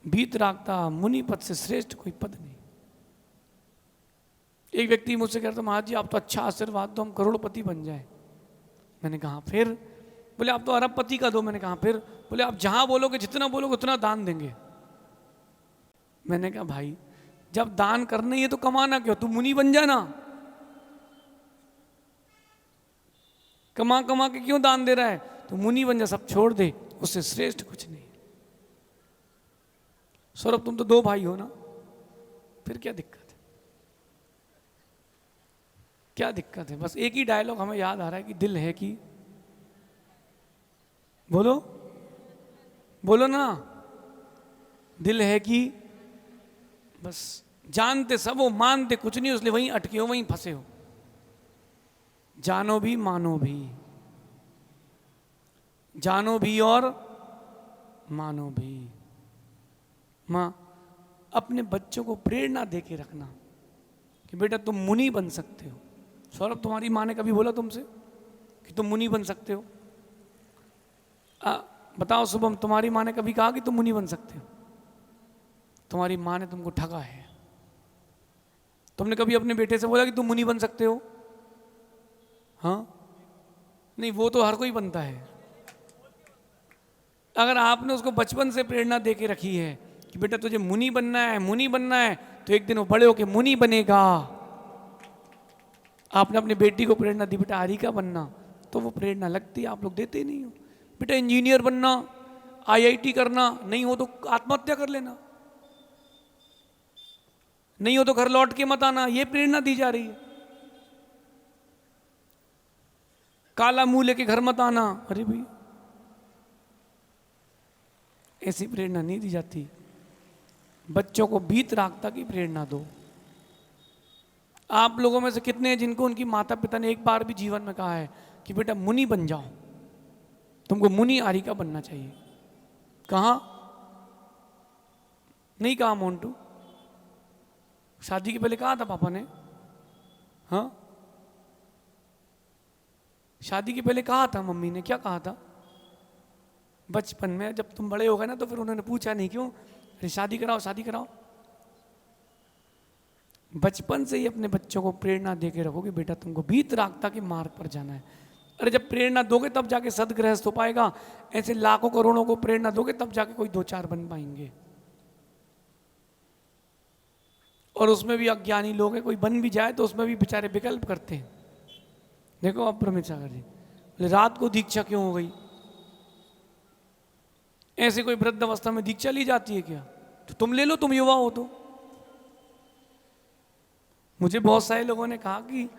वीतरागता मुनि पद से श्रेष्ठ कोई पद नहीं। एक व्यक्ति मुझसे कह रहा था, महाराज जी आप तो अच्छा आशीर्वाद दो, हम करोड़पति बन जाए। मैंने कहा फिर? बोले आप तो अरबपति का दो। मैंने कहा फिर? बोले आप जहां बोलोगे, जितना बोलोगे उतना दान देंगे। मैंने कहा भाई जब दान करना ही है तो कमाना क्यों, तू मुनि बन जाना, कमा कमा के क्यों दान दे रहा है, तो मुनि बन जा, सब छोड़ दे, उससे श्रेष्ठ कुछ नहीं। सौरभ तुम तो 2 भाई हो ना, फिर क्या दिक्कत है? क्या दिक्कत है? बस एक ही डायलॉग हमें याद आ रहा है कि दिल है कि, बोलो बोलो ना, दिल है कि, बस जानते सब हो, मानते कुछ नहीं, इसलिए वहीं अटके हो, वहीं फंसे हो। जानो भी मानो भी, जानो भी और मानो भी। माँ अपने बच्चों को प्रेरणा दे के रखना कि बेटा तुम मुनि बन सकते हो। सौरभ, तुम्हारी माँ ने कभी बोला तुमसे कि तुम मुनि बन सकते हो? बताओ शुभम, तुम्हारी माँ ने कभी कहा कि तुम मुनि बन सकते हो? तुम्हारी माँ ने तुमको ठगा है। तुमने कभी अपने बेटे से बोला कि तुम मुनि बन सकते हो? हाँ, नहीं, वो तो हर कोई बनता है। अगर आपने उसको बचपन से प्रेरणा दे के रखी है कि बेटा तुझे मुनि बनना है, मुनि बनना है, तो एक दिन वो बड़े होके मुनि बनेगा। आपने अपनी बेटी को प्रेरणा दी बेटा हारिका बनना, तो वो प्रेरणा लगती है, आप लोग देते ही नहीं हो। बेटा इंजीनियर बनना, आईआईटी करना, नहीं हो तो आत्महत्या कर लेना, नहीं हो तो घर लौट के मत आना, ये प्रेरणा दी जा रही है। काला मुंह लेके घर मत आना, अरे भाई ऐसी प्रेरणा नहीं दी जाती। बच्चों को वीतरागता की प्रेरणा दो। आप लोगों में से कितने हैं जिनको उनकी माता पिता ने एक बार भी जीवन में कहा है कि बेटा मुनि बन जाओ, तुमको मुनि आरिका बनना चाहिए? कहा? नहीं कहा मोन्टू? शादी के पहले कहा था पापा ने? हाँ, शादी के पहले कहा था मम्मी ने? क्या कहा था? बचपन में जब तुम बड़े हो गए ना तो फिर उन्होंने पूछा नहीं क्यों, अरे शादी कराओ शादी कराओ। बचपन से ही अपने बच्चों को प्रेरणा दे के रखो कि बेटा तुमको वीतरागता के मार्ग पर जाना है। अरे जब प्रेरणा दोगे तब जाके सदगृहस्थ हो पाएगा। ऐसे लाखों करोड़ों को प्रेरणा दोगे तब जाके कोई दो चार बन पाएंगे। और उसमें भी अज्ञानी लोग हैं, कोई बन भी जाए तो उसमें भी बेचारे विकल्प करते हैं। देखो अब प्रमित सागर जी बोले रात को दीक्षा क्यों हो गई? ऐसे कोई वृद्ध अवस्था में दीक्षा ली जाती है क्या? तो तुम ले लो, तुम युवा हो तो। मुझे बहुत सारे लोगों ने कहा कि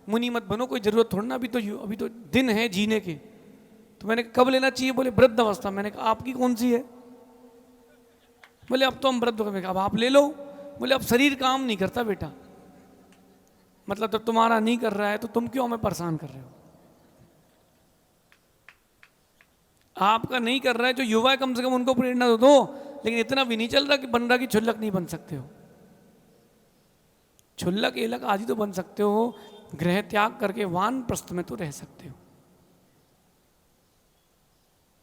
मुनि मत बनो, कोई जरूरत थोड़ा ना, अभी तो दिन है जीने के। तो मैंने कब लेना चाहिए? बोले वृद्ध अवस्था। मैंने कहा आपकी कौन सी है? बोले अब तो हम वृद्ध हो गए। अब आप ले लो। बोले अब शरीर काम नहीं करता बेटा, मतलब जब तुम्हारा नहीं कर रहा है तो तुम क्यों हमें परेशान कर रहे हो? आपका नहीं कर रहा है, जो युवा है कम से कम उनको प्रेरणा तो दो। लेकिन इतना भी नहीं चल रहा कि बन रहा कि क्षुल्लक नहीं बन सकते हो। क्षुल्लक एलक आदि तो बन सकते हो, गृह त्याग करके वानप्रस्थ में तो रह सकते हो।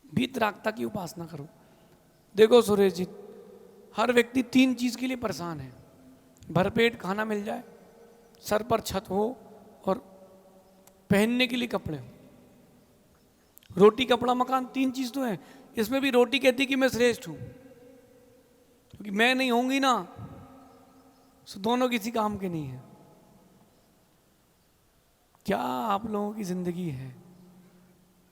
वीतरागता की उपासना करो। देखो सुरेश जी, हर व्यक्ति तीन चीज के लिए परेशान है। भरपेट खाना मिल जाए, सर पर छत हो और पहनने के लिए कपड़े हो। रोटी कपड़ा मकान, तीन चीज तो है। इसमें भी रोटी कहती कि मैं श्रेष्ठ हूं, क्योंकि मैं नहीं होंगी ना, तो दोनों किसी काम के नहीं है। क्या आप लोगों की जिंदगी है?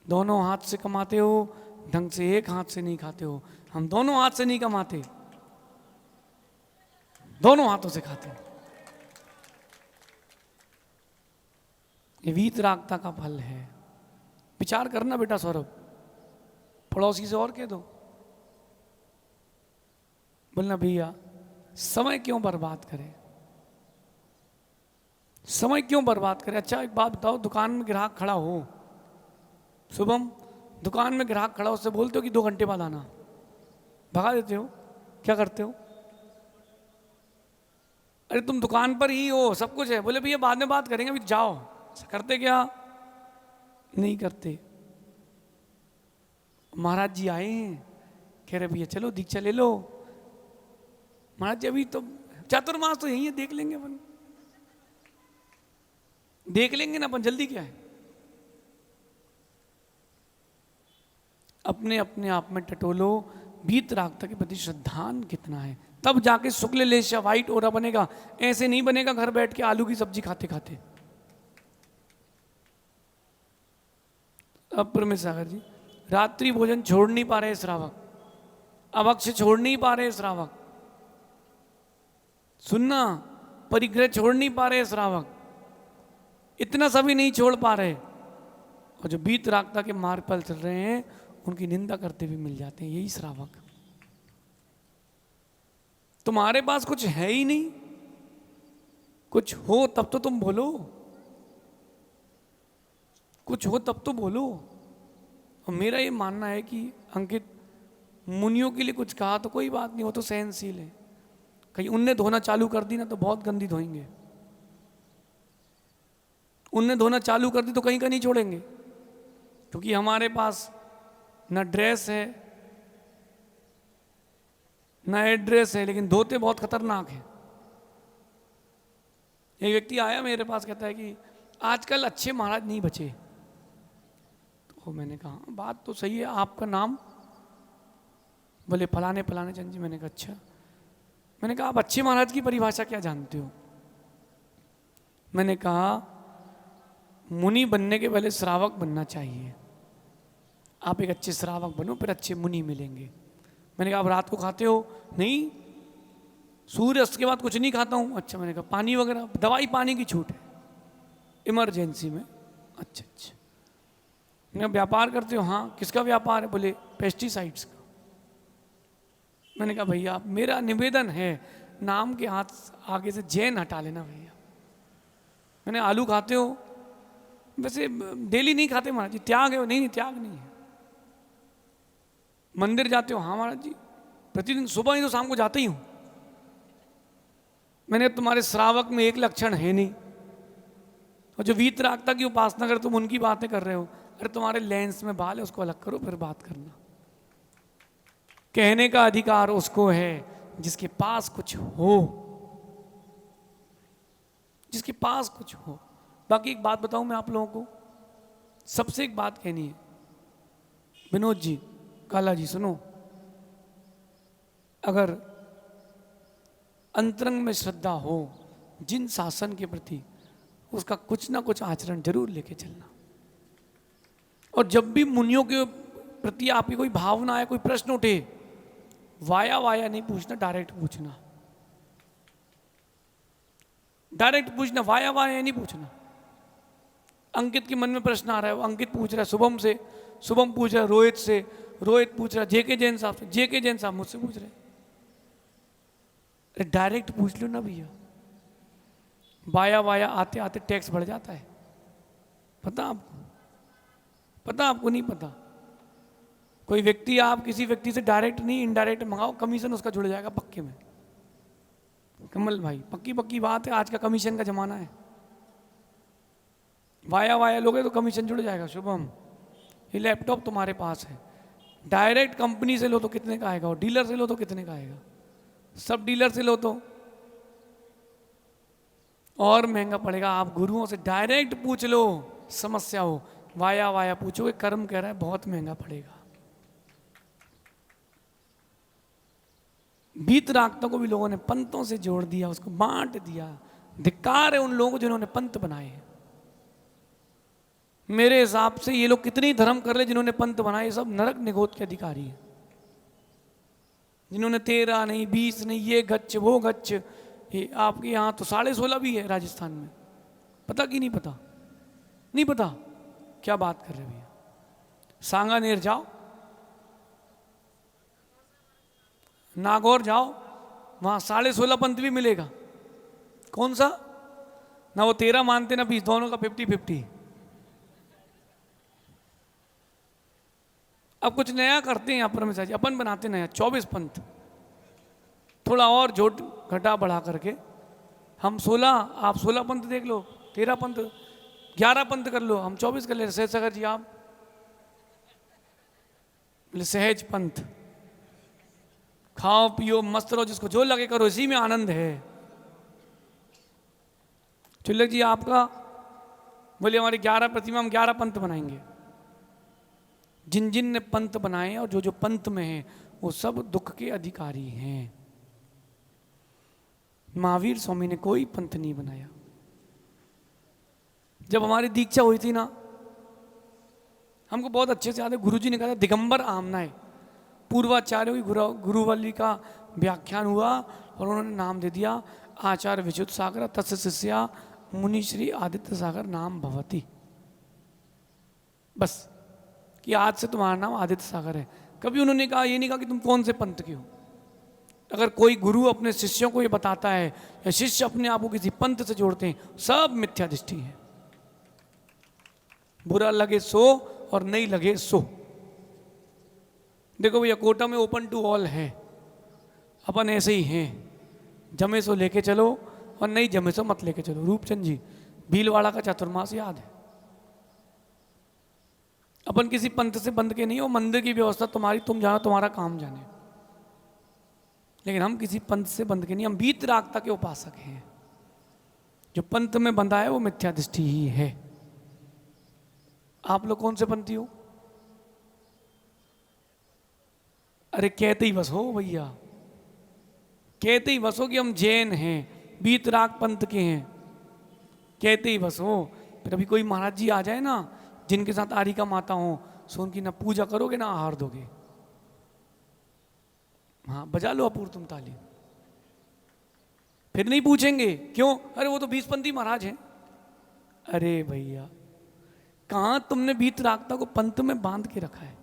दोनों हाथ से कमाते हो, ढंग से एक हाथ से नहीं खाते हो। हम दोनों हाथ से नहीं कमाते, दोनों हाथों से खाते हैं। ये वीतरागता का फल है। विचार करना बेटा सौरभ, पड़ोसी से और कह दो, बोलना भैया समय क्यों बर्बाद करे, समय क्यों बर्बाद करे। अच्छा एक बात बताओ, दुकान में ग्राहक खड़ा हो, शुभम दुकान में ग्राहक खड़ा हो, उससे बोलते हो कि 2 घंटे बाद आना, भगा देते हो? क्या करते हो? अरे तुम दुकान पर ही हो, सब कुछ है, बोले भैया बाद में बात करेंगे, अभी जाओ। करते क्या? नहीं करते। महाराज जी आए हैं, कह रहे भैया चलो दीक्षा ले लो। महाराज जी अभी तो चातुर्मास तो यही है, देख लेंगे अपन, देख लेंगे ना अपन, जल्दी क्या है। अपने अपने आप में टटोलो, वीतरागता के प्रति श्रद्धान कितना है, तब जाके शुक्ल लेशा व्हाइट ओरा बनेगा। ऐसे नहीं बनेगा घर बैठ के आलू की सब्जी खाते खाते। अब प्रमेश सागर जी, रात्रि भोजन छोड़ नहीं पा रहे श्रावक, अभक्ष छोड़ नहीं पा रहे श्रावक, सुनना, परिग्रह छोड़ नहीं पा रहे श्रावक, इतना सभी नहीं छोड़ पा रहे, और जो वीतरागता के मार्ग पर चल रहे हैं उनकी निंदा करते भी मिल जाते हैं। यही श्रावक। तुम्हारे पास कुछ है ही नहीं, कुछ हो तब तो तुम बोलो, कुछ हो तब तो बोलो। और मेरा ये मानना है कि अंकित, मुनियों के लिए कुछ कहा तो कोई बात नहीं, वो तो सहनशील है। कहीं उनने धोना चालू कर दी ना तो बहुत गंदी धोएंगे। उनने धोना चालू कर दी तो कहीं का नहीं छोड़ेंगे, क्योंकि हमारे पास ना ड्रेस है ना एड्रेस है, लेकिन धोते बहुत खतरनाक है। एक व्यक्ति आया मेरे पास, कहता है कि आजकल अच्छे महाराज नहीं बचे। तो मैंने कहा बात तो सही है, आपका नाम? बोले फलाने फलाने चंद जी। मैंने कहा अच्छा। मैंने कहा आप अच्छे महाराज की परिभाषा क्या जानते हो? मैंने कहा मुनि बनने के पहले श्रावक बनना चाहिए। आप एक अच्छे श्रावक बनो, फिर अच्छे मुनि मिलेंगे। मैंने कहा आप रात को खाते हो? नहीं, सूर्यास्त के बाद कुछ नहीं खाता हूँ। अच्छा। मैंने कहा पानी वगैरह? दवाई पानी की छूट है इमरजेंसी में। अच्छा अच्छा। मैंने कहा व्यापार करते हो? हाँ। किसका व्यापार है? बोले पेस्टिसाइड्स का। मैंने कहा भैया मेरा निवेदन है, नाम के हाथ आगे से जैन हटा लेना भैया। मैंने आलू खाते हो? वैसे डेली नहीं खाते महाराज जी। त्याग है? नहीं त्याग नहीं है। मंदिर जाते हो? हाँ महाराज जी, प्रतिदिन सुबह ही तो शाम को जाते ही हूँ। मैंने तुम्हारे श्रावक में एक लक्षण है नहीं, और जो वीतरागता की उपासना कर तुम उनकी बातें कर रहे हो। अरे तुम्हारे लेंस में बाल है, उसको अलग करो फिर बात करना। कहने का अधिकार उसको है जिसके पास कुछ हो, जिसके पास कुछ हो। बाकी एक बात बताऊं मैं आप लोगों को, सबसे एक बात कहनी है। विनोद जी, काला जी, सुनो, अगर अंतरंग में श्रद्धा हो जिन शासन के प्रति, उसका कुछ ना कुछ आचरण जरूर लेके चलना। और जब भी मुनियों के प्रति आपकी कोई भावना है, कोई प्रश्न उठे, वाया वाया नहीं पूछना, डायरेक्ट पूछना। डायरेक्ट पूछना, वाया वाया नहीं पूछना। अंकित के मन में प्रश्न आ रहा है, वो अंकित पूछ रहा है शुभम से, शुभम पूछ रहा है रोहित से, रोहित पूछ रहा है जेके जैन साहब से, जेके जैन साहब मुझसे पूछ रहे। अरे डायरेक्ट पूछ लो ना भैया। वाया वाया आते आते टैक्स बढ़ जाता है। पता आपको? पता आपको? नहीं पता। कोई व्यक्ति, आप किसी व्यक्ति से डायरेक्ट नहीं इनडायरेक्ट मंगाओ, कमीशन उसका जुड़ जाएगा पक्के में। कमल भाई, पक्की पक्की बात है, आज का कमीशन का जमाना है। वाया वाया लोगे तो कमीशन जुड़ जाएगा। शुभम, ये लैपटॉप तुम्हारे पास है, डायरेक्ट कंपनी से लो तो कितने का आएगा, और डीलर से लो तो कितने का आएगा। सब डीलर से लो तो और महंगा पड़ेगा। आप गुरुओं से डायरेक्ट पूछ लो, समस्या हो, वाया वाया पूछोगे, कर्म कह रहा है बहुत महंगा पड़ेगा। वीतरागता को भी लोगों ने पंतों से जोड़ दिया, उसको बांट दिया। धिक्कार है उन लोगों को जिन्होंने पंत बनाए हैं। मेरे हिसाब से ये लोग कितने धर्म कर ले, जिन्होंने पंत बनाए सब नरक निगोद के अधिकारी हैं। जिन्होंने 13 नहीं 20 नहीं, ये गच्छ वो गच्छ, ये आपके यहाँ तो 16.5 भी है राजस्थान में। पता कि नहीं पता? नहीं पता? क्या बात कर रहे भैया। सांगानेर जाओ, नागौर जाओ, वहाँ 16.5 पंथ भी मिलेगा। कौन सा? ना वो 13 मानते ना 20, दोनों का 50-50। अब कुछ नया करते हैं यहाँ पर मिश्रा जी, अपन बनाते नया 24 पंथ, थोड़ा और जोड़ घटा बढ़ा करके। हम 16, आप 16 पंथ देख लो, 13 पंथ, 11 पंथ कर लो, हम 24 कर ले। सहज सागर जी आप सहज पंथ, खाओ पियो मस्त रहो, जिसको जो लगे करो, इसी में आनंद है। चुल्लक जी आपका बोले हमारी 11 प्रतिमा, हम 11 पंथ बनाएंगे। जिन जिन ने पंथ बनाए और जो जो पंथ में है वो सब दुख के अधिकारी हैं। महावीर स्वामी ने कोई पंथ नहीं बनाया। जब हमारी दीक्षा हुई थी ना, हमको बहुत अच्छे से याद है, गुरुजी ने कहा था दिगंबर आमना है। पूर्वाचार्यों की गुरुवल्ली का व्याख्यान हुआ और उन्होंने नाम दे दिया आचार्य विशुद्ध सागर तस्य शिष्या मुनि श्री आदित्य सागर नाम भवती, बस कि आज से तुम्हारा नाम आदित्य सागर है। कभी उन्होंने कहा, ये नहीं कहा कि तुम कौन से पंथ के हो। अगर कोई गुरु अपने शिष्यों को ये बताता है या शिष्य अपने आप को किसी पंथ से जोड़ते हैं, सब मिथ्या दृष्टि है। बुरा लगे सो और नहीं लगे सो। देखो भैया, कोटा में ओपन टू ऑल है, अपन ऐसे ही हैं, जमे सो लेके चलो और नहीं जमे सो मत लेके चलो। रूपचंद जी, भीलवाड़ा का चातुर्मास याद है। अपन किसी पंथ से बंध के नहीं हो, मंदिर की व्यवस्था तुम्हारी, तुम जानो, तुम्हारा काम जाने, लेकिन हम किसी पंथ से बंध के नहीं, हम वीतरागता के उपासक हैं। जो पंथ में बंधा है वो मिथ्या दृष्टि ही है। आप लोग कौन से पंथी हो? अरे कहते ही बस हो भैया, कहते ही बस हो कि हम जैन हैं, वीतराग पंथ के हैं, कहते ही बस हो। फिर अभी कोई महाराज जी आ जाए ना, जिनके साथ आरी का माता हो, सो उनकी ना पूजा करोगे ना आहार दोगे। हाँ, बजा लो अपूर्व तुम ताली। फिर नहीं पूछेंगे क्यों, अरे वो तो 20पंथी महाराज हैं। अरे भैया, कहां तुमने वीतरागता को पंथ में बांध के रखा है?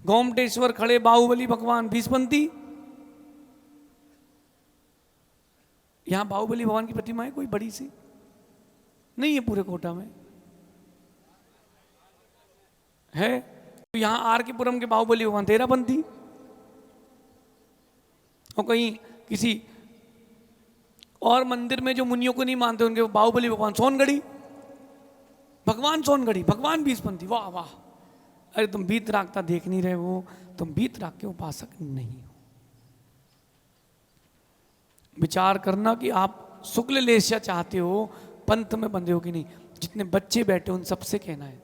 गोमटेश्वर खड़े बाहुबली भगवान 20पंथी। यहां बाहुबली भगवान की प्रतिमा है कोई बड़ी सी? नहीं है पूरे कोटा में है। तो यहां आर के पुरम के बाहुबली भगवान 13पंथी, और कहीं किसी और मंदिर में जो मुनियों को नहीं मानते उनके बाहुबली भगवान सोनगढ़ी, भगवान सोनगढ़ी, भगवान 20पंथी। वाह वाह, अरे तुम वीतरागता देख नहीं रहे हो, तुम वीतराग के उपासक नहीं हो। विचार करना कि आप शुक्ल लेस्या चाहते हो, पंथ में बंधे हो कि नहीं। जितने बच्चे बैठे उन सबसे कहना है,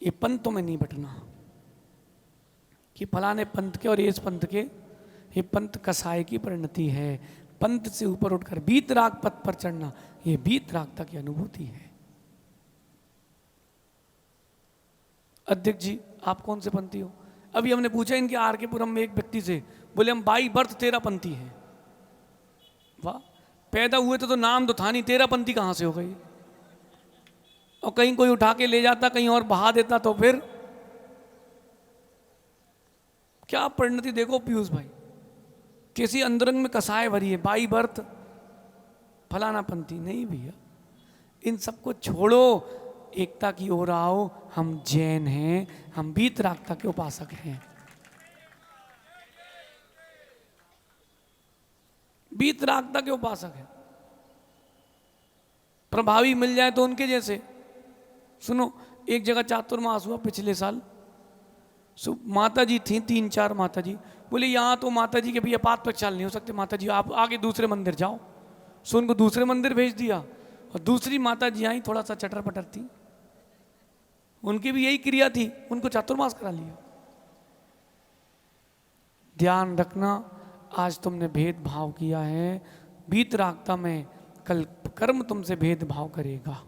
ये पंथों में नहीं बटना कि फलाने पंथ के और इस पंथ के। ये पंथ कसाय की परिणति है। पंथ से ऊपर उठकर वीतराग पथ पर चढ़ना, ये वीतरागता की अनुभूति है। अध्यक्ष जी, आप कौन से पंथी हो? अभी हमने पूछा इनके आर के पुरम में एक व्यक्ति से, बोले हम बाई बर्थ 13पंथी हैं। वाह, पैदा हुए तो नाम तो था नहीं, 13पंथी कहां से हो गई? और कहीं कोई उठा के ले जाता, कहीं और बहा देता, तो फिर क्या परिणति। देखो पीयूष भाई, किसी अंतरंग में कसाय भरी है, बाई बर्थ फलाना पंथी नहीं भैया। इन सबको छोड़ो, एकता की ओर आओ। हम जैन हैं, हम वीतरागता के उपासक हैं। वीतरागता के उपासक हैं। प्रभावी मिल जाए तो उनके जैसे। सुनो, एक जगह चातुर्मास हुआ पिछले साल, माता जी थी 3-4 माता जी। बोले यहाँ तो माता जी के भैया पात पर चाल नहीं हो सकते, माता जी आप आगे दूसरे मंदिर जाओ। सो उनको दूसरे मंदिर भेज दिया, और दूसरी माता जी आई थोड़ा सा चटर पटर थी, उनकी भी यही क्रिया थी, उनको चातुर्मास करा लिया। ध्यान रखना, आज तुमने भेदभाव किया है, वीतरागता में कल कर्म तुमसे भेदभाव करेगा।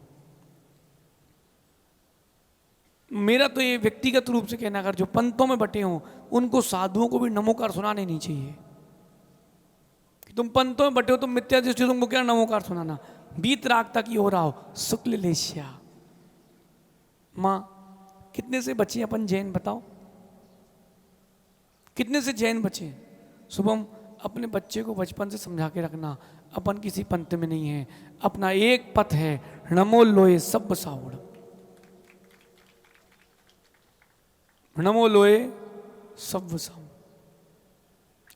मेरा तो ये व्यक्तिगत रूप से कहना, अगर जो पंथों में बटे हों उनको साधुओं को भी नमोकार सुनाने नहीं चाहिए। कि तुम पंथों में बटे हो, तुम मिथ्या दृष्टि, तुमको क्या नमोकार सुनाना। वीतरागता की ओर आओ, शुक्ल लेस्या। माँ, कितने से बचे अपन जैन बताओ? कितने से जैन बचे? शुभम, अपने बच्चे को बचपन से समझा के रखना, अपन किसी पंथ में नहीं है, अपना एक पथ है, नमो लोए सब सावड़, नमो लोए सब सावड़।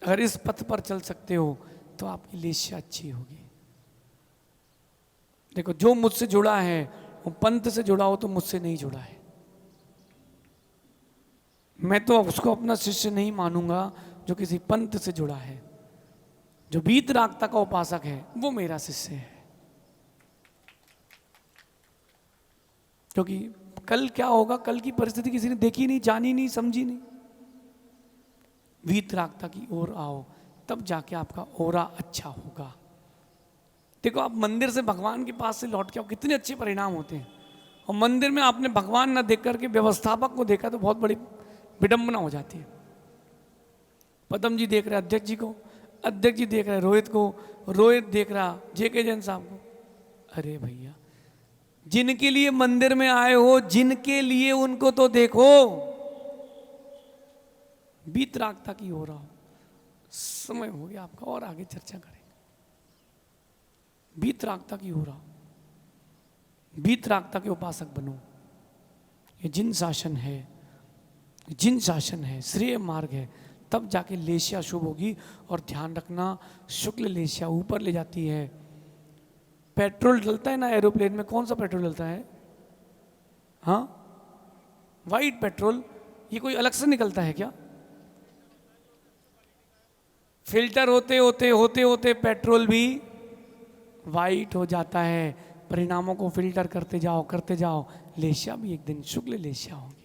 अगर इस पथ पर चल सकते हो तो आपकी लेस्या अच्छी होगी। देखो, जो मुझसे जुड़ा है वो पंथ से जुड़ा हो तो मुझसे नहीं जुड़ा है। मैं तो उसको अपना शिष्य नहीं मानूंगा जो किसी पंथ से जुड़ा है। जो वीतरागता का उपासक है वो मेरा शिष्य है। क्योंकि कल क्या होगा, कल की परिस्थिति किसी ने देखी नहीं, जानी नहीं, समझी नहीं। वीतरागता की ओर आओ, तब जाके आपका ओरा अच्छा होगा। देखो, आप मंदिर से भगवान के पास से लौट के आओ, कितने अच्छे परिणाम होते हैं। और मंदिर में आपने भगवान ना देख करके व्यवस्थापक को देखा तो बहुत बड़ी विडंबना हो जाती है। पदम जी देख रहे अध्यक्ष जी को, अध्यक्ष जी देख रहे रोहित को, रोहित देख रहा जेके जैन साहब को। अरे भैया, जिनके लिए मंदिर में आए हो, जिनके लिए, उनको तो देखो। वीतरागता की हो रहा हो, समय हो गया आपका और आगे चर्चा करेंगे। वीतरागता की हो रहा हो, वीतरागता के उपासक बनो। ये जिन शासन है, जिन शासन है, श्रेय मार्ग है, तब जाके लेशिया शुभ होगी। और ध्यान रखना, शुक्ल लेशिया ऊपर ले जाती है। पेट्रोल डलता है ना एरोप्लेन में, कौन सा पेट्रोल डलता है? हाँ, वाइट पेट्रोल। ये कोई अलग से निकलता है क्या? फिल्टर होते होते होते होते पेट्रोल भी वाइट हो जाता है। परिणामों को फिल्टर करते जाओ, लेशिया भी एक दिन शुक्ल लेशिया होगी।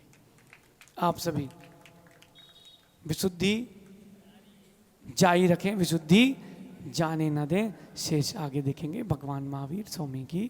आप सभी विशुद्धि जारी रखें, विशुद्धि जाने न दें। शेष आगे देखेंगे। भगवान महावीर स्वामी की